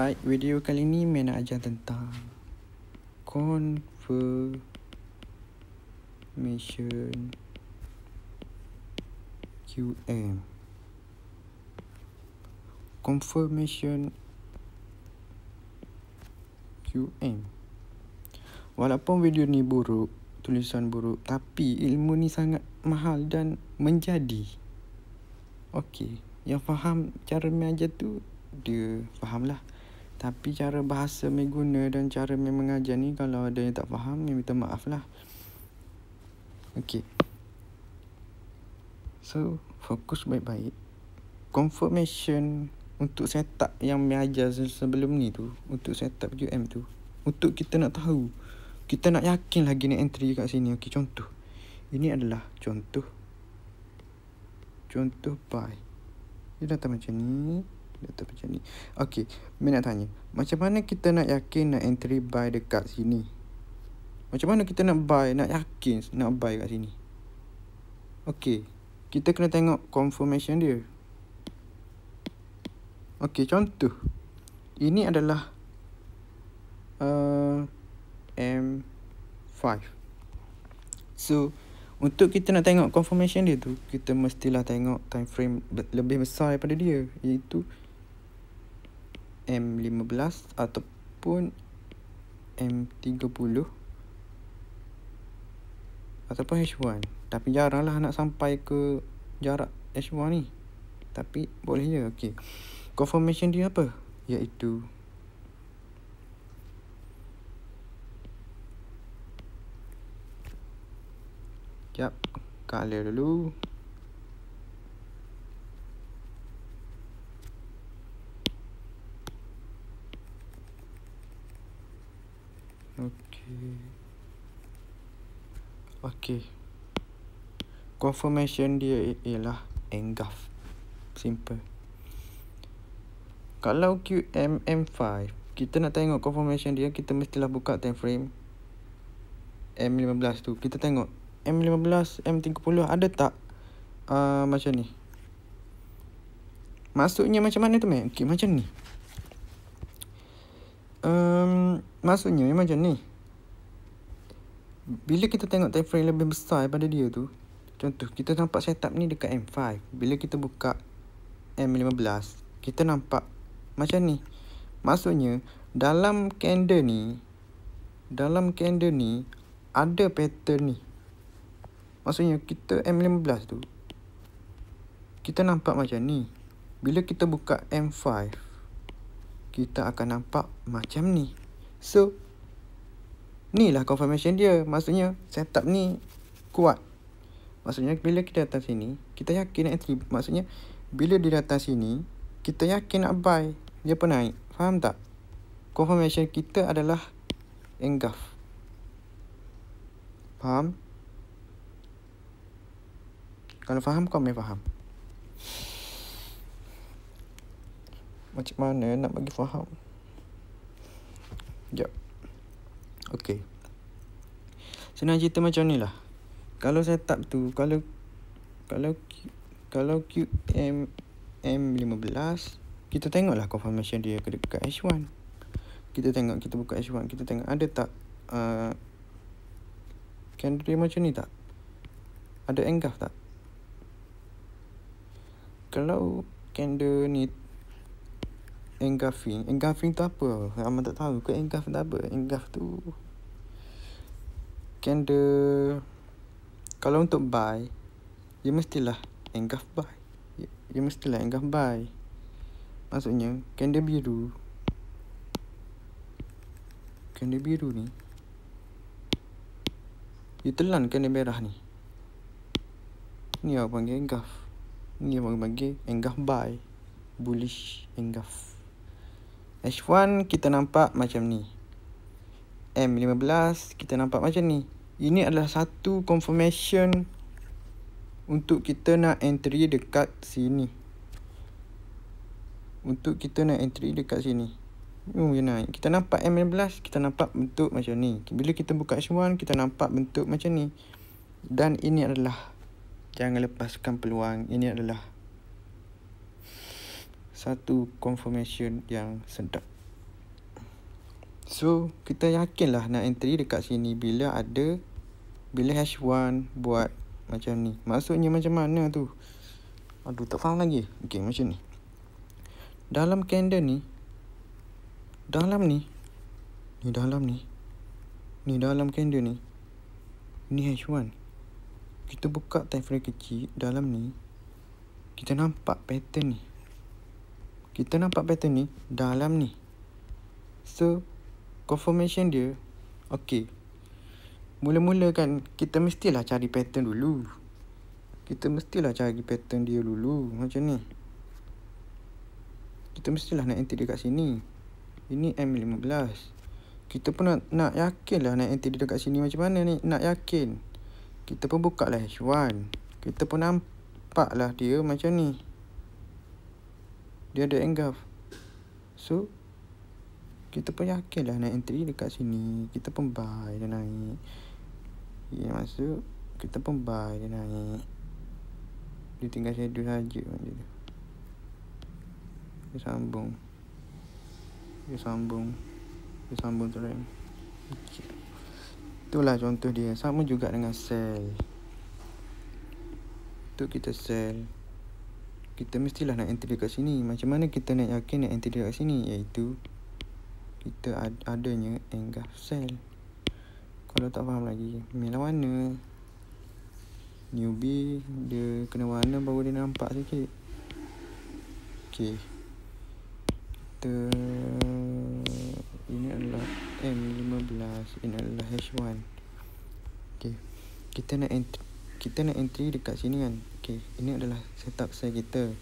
Alright, video kali ni Min nak ajar tentang confirmation QM. Confirmation QM. Walaupun video ni buruk, tulisan buruk, tapi ilmu ni sangat mahal dan menjadi. Okey, yang faham cara Min ajar tu dia faham lah. Tapi cara bahasa Min guna dan cara Min mengajar ni, kalau ada yang tak faham, Min minta maaf lah. Okey, so fokus baik-baik. Confirmation untuk setup yang Min ajar sebelum ni tu, untuk setup QM tu, untuk kita nak tahu, kita nak yakin lagi ni entry kat sini. Okey, contoh. Ini adalah contoh buy. Dia datang macam ni. Okey, Min nak tanya, macam mana kita nak yakin nak entry buy dekat sini? Macam mana kita nak buy, nak yakin nak buy kat sini? Okey, kita kena tengok confirmation dia. Okey, contoh. Ini adalah M5. So, untuk kita nak tengok confirmation dia tu, kita mestilah tengok time frame lebih besar daripada dia, iaitu M15 ataupun M30 ataupun H1. Tapi jaranglah nak sampai ke jarak H1 ni, tapi boleh je. Okey, confirmation dia apa? Iaitu color dulu. Okey. Confirmation dia ialah engulf. Simple. Kalau QM M5, kita nak tengok confirmation dia, kita mestilah buka time frame M15 tu. Kita tengok M15, M30 ada tak macam ni. Maksudnya macam mana tu, Mek? Okey, macam ni. Maksudnya macam ni. Bila kita tengok time frame lebih besar daripada dia tu, contoh kita nampak setup ni dekat M5. Bila kita buka M15, kita nampak macam ni. Maksudnya dalam candle ni ada pattern ni. Maksudnya kita M15 tu, kita nampak macam ni. Bila kita buka M5, kita akan nampak macam ni. So, ni lah confirmation dia. Maksudnya setup ni kuat. Maksudnya bila kita datang sini, kita yakin nak entry. Maksudnya bila dia datang sini, kita yakin nak buy. Dia pun naik. Faham tak? Confirmation kita adalah engulf. Faham? Kalau faham, kau boleh faham. Macam mana nak bagi faham? Sekejap. Okey. Senang cerita macam ni lah. Kalau setup tu, kalau QM M15, kita tengoklah confirmation dia ke dekat H1. Kita buka H1, kita tengok ada tak candle dia macam ni tak? Ada engulf tak? Kalau candle ni engulfing tu apa? Amat tak tahu ke engulf tu apa. Engulf tu candle, kalau untuk buy, dia mestilah engulf buy. Maksudnya candle biru ni, dia telan candle merah ni. Ni orang panggil engulf. Ni orang panggil engulf buy. Bullish engulf. H1 kita nampak macam ni. M15 kita nampak macam ni. Ini adalah satu confirmation untuk kita nak entry dekat sini. Dia naik. Kita nampak M15, kita nampak bentuk macam ni. Bila kita buka H1, kita nampak bentuk macam ni. Dan ini adalah, jangan lepaskan peluang, ini adalah satu confirmation yang sedap. So kita yakinlah nak entry dekat sini bila H1 buat macam ni. Maksudnya macam mana tu? Aduh, tak faham lagi. Okay, macam ni. Dalam candle ni, dalam candle ni, ni H1. Kita buka time frame kecil dalam ni, kita nampak pattern ni. Dalam ni. So confirmation dia, okay. Mula-mula kan kita mestilah cari pattern dulu. Macam ni. Kita mestilah nak entry dekat sini. Ini M15. Kita pun nak yakin lah nak entry dekat sini macam mana ni. Nak yakin. Kita pun buka lah H1. Kita pun nampak lah dia macam ni. Dia ada engulf. So kita pun yakin lah nak entry dekat sini. Kita pun buy dia naik. Dia masuk. Kita pun buy dia naik. Dia tinggal shadow saja. Dia sambung trend. Okay. Itulah contoh dia. Sama juga dengan sell. Tu kita sell. Kita mestilah nak entry dekat sini. Macam mana kita nak yakin nak entry dekat sini? Iaitu kita adanya engulf sell. Kalau tak faham lagi, milih warna. Newbie dia kena warna baru dia nampak sikit. Okay. Ini adalah M15, ini adalah H1. Okay. Kita nak entry dekat sini kan. Okay. Ini adalah setup sell kita.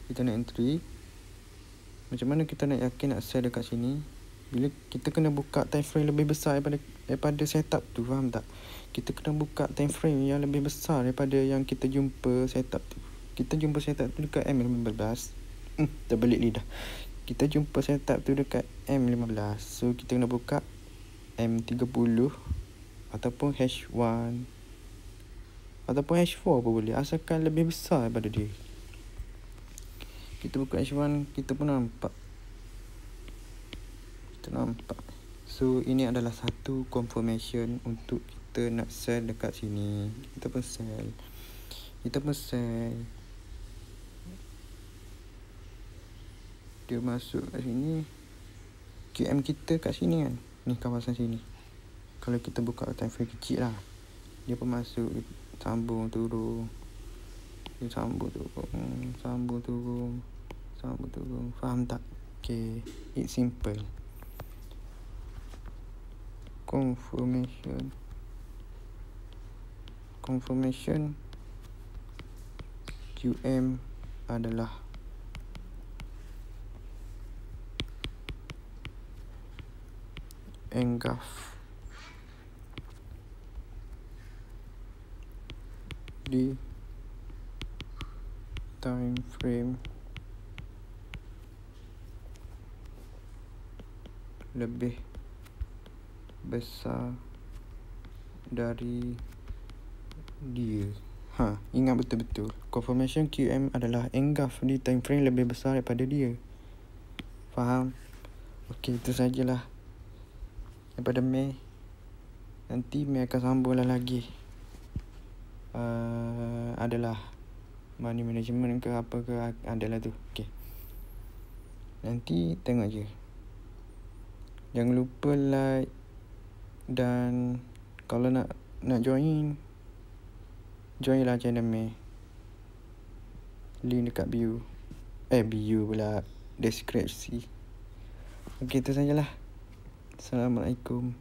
Kita nak entry. Macam mana kita nak yakin nak sell dekat sini? Bila kita kena buka time frame lebih besar daripada setup tu, faham tak? Kita kena buka time frame yang lebih besar daripada yang kita jumpa setup tu. Kita jumpa setup tu dekat M15. Terbelit lidah. Kita jumpa setup tu dekat M15. So kita kena buka M30 ataupun H1 ataupun H4 pun boleh, asalkan lebih besar daripada dia. Kita buka H1, kita pun nampak. So ini adalah satu confirmation untuk kita nak sell dekat sini. Kita pun sell. Dia masuk kat sini. QM kita kat sini kan. Ni kawasan sini. Kalau kita buka time frame kecil lah, dia pun masuk. Sambung turun. Faham tak? Okay. It's simple. Confirmation QM adalah engulf di time frame lebih besar dari dia. Ingat betul-betul. Confirmation QM adalah engulf di time frame lebih besar daripada dia. Faham? Okey, itu sajalah daripada Mei. Nanti Mei akan sambunglah lagi. Adalah money management ke apa ke, adalah tu. Okey. Nanti tengok je. Jangan lupa like, dan kalau nak join lah channel Mei. Link dekat bio pula, deskripsi. Okey, itu sajalah. Assalamualaikum.